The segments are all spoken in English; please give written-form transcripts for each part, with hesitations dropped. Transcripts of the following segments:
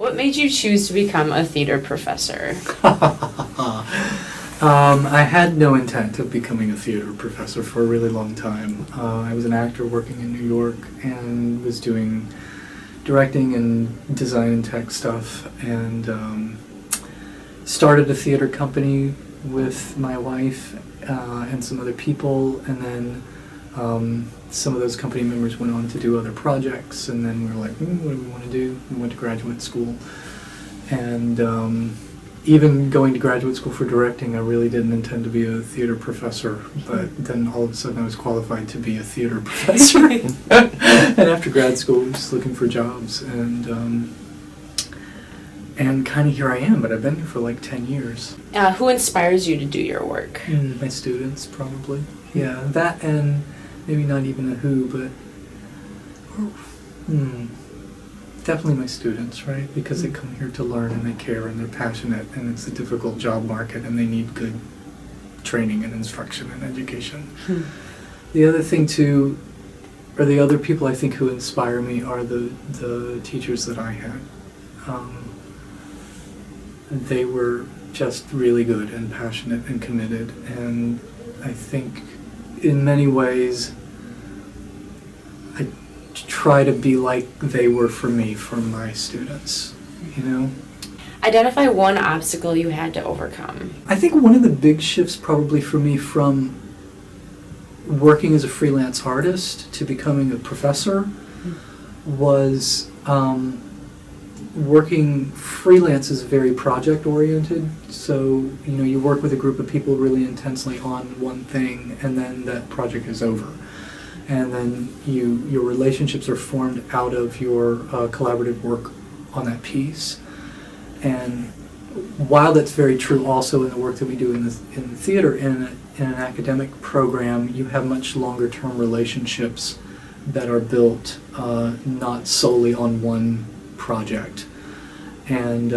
What made you choose to become a theater professor? I had no intent of becoming a theater professor for a really long time. I was an actor working in New York and was doing directing and design and tech stuff, and started a theater company with my wife and some other people, and then some of those company members went on to do other projects, and then we were like, what do we want to do? We went to graduate school, and even going to graduate school for directing, I really didn't intend to be a theater professor, but then all of a sudden I was qualified to be a theater professor. And after grad school, I was just looking for jobs, and kind of here I am, but I've been here for like 10 years. Who inspires you to do your work? My students, probably. Yeah, that, and maybe not even a who, but definitely my students, right? Because they come here to learn and they care and they're passionate, and it's a difficult job market and they need good training and instruction and education. The other thing too, or the other people I think who inspire me are the teachers that I had. They were just really good and passionate and committed, and I think in many ways I try to be like they were for me, for my students, you know? Identify one obstacle you had to overcome. I think one of the big shifts probably for me from working as a freelance artist to becoming a professor was working freelance is very project oriented, so you work with a group of people really intensely on one thing, and then that project is over, and then your relationships are formed out of your collaborative work on that piece. And while that's very true also in the work that we do in the theater, in an academic program, you have much longer term relationships that are built not solely on one project. And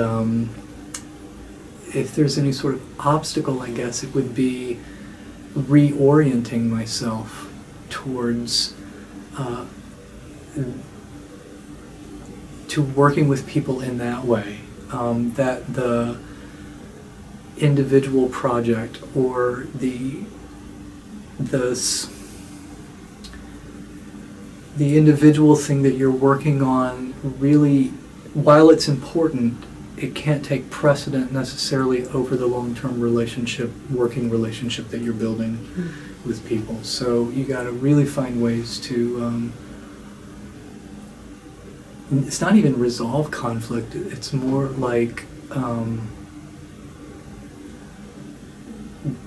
if there's any sort of obstacle, I guess it would be reorienting myself towards to working with people in that way, that the individual project or the individual thing that you're working on really, while it's important, it can't take precedent necessarily over the long-term working relationship that you're building with people. So you got to really find ways to, it's not even resolve conflict, it's more like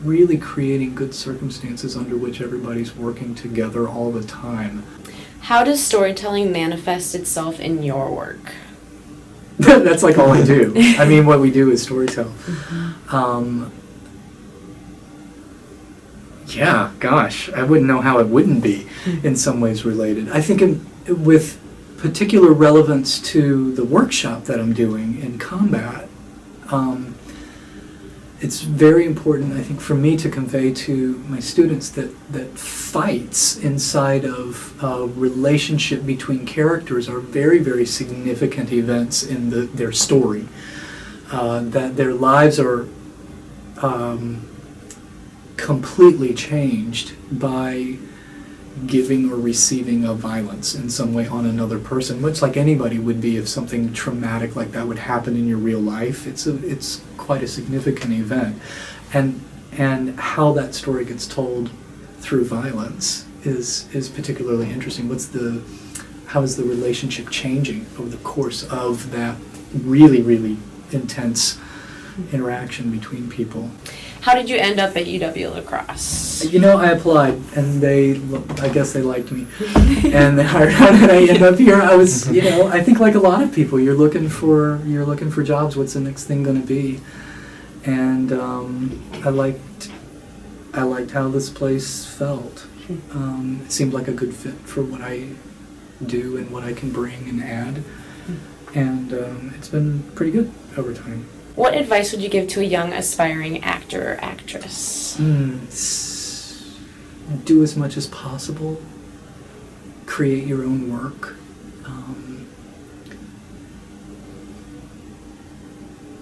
really creating good circumstances under which everybody's working together all the time. How does storytelling manifest itself in your work? That's like all I do. I mean, what we do is storytell. Yeah, gosh, I wouldn't know how it wouldn't be in some ways related. I think with particular relevance to the workshop that I'm doing in combat, it's very important, I think, for me to convey to my students that fights inside of a relationship between characters are very, very significant events in their story. That their lives are completely changed by giving or receiving of violence in some way on another person, much like anybody would be if something traumatic like that would happen in your real life. It's quite a significant event, and how that story gets told through violence is particularly interesting. How is the relationship changing over the course of that really, really intense interaction between people? How did you end up at UW-La Crosse? I applied, and I guess they liked me, and they hired out, and I ended up here. I was, I think like a lot of people, you're looking for jobs. What's the next thing going to be? And I liked how this place felt. It seemed like a good fit for what I do and what I can bring and add, and it's been pretty good over time. What advice would you give to a young aspiring actor or actress? Do as much as possible. Create your own work.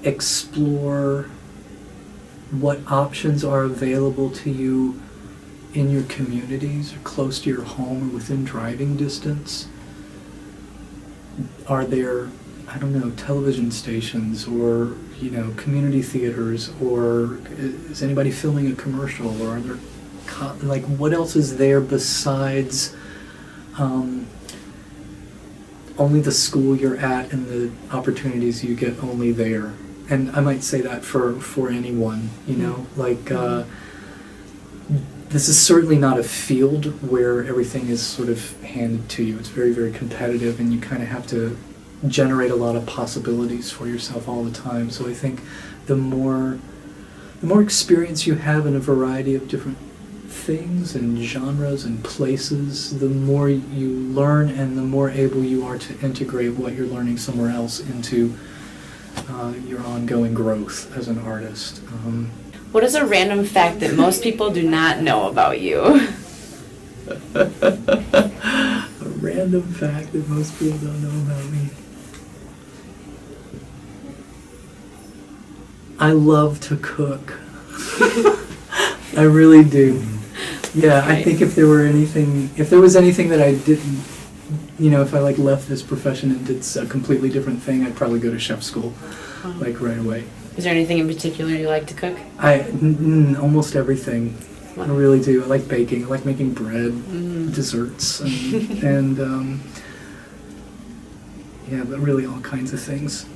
explore what options are available to you in your communities or close to your home or within driving distance. Are there, I don't know, television stations or, community theaters, or is anybody filming a commercial, or are there, what else is there besides only the school you're at and the opportunities you get only there? And I might say that for anyone, this is certainly not a field where everything is sort of handed to you. It's very, very competitive, and you kind of have to generate a lot of possibilities for yourself all the time. So I think the more experience you have in a variety of different things and genres and places, the more you learn and the more able you are to integrate what you're learning somewhere else into your ongoing growth as an artist. What is a random fact that most people do not know about you? A random fact that most people don't know about me. I love to cook. I really do. Yeah, I think if there was anything that I didn't, if I left this profession and did a completely different thing, I'd probably go to chef school, right away. Is there anything in particular you like to cook? Almost everything. Wow. I really do. I like baking. I like making bread, desserts, and but really all kinds of things.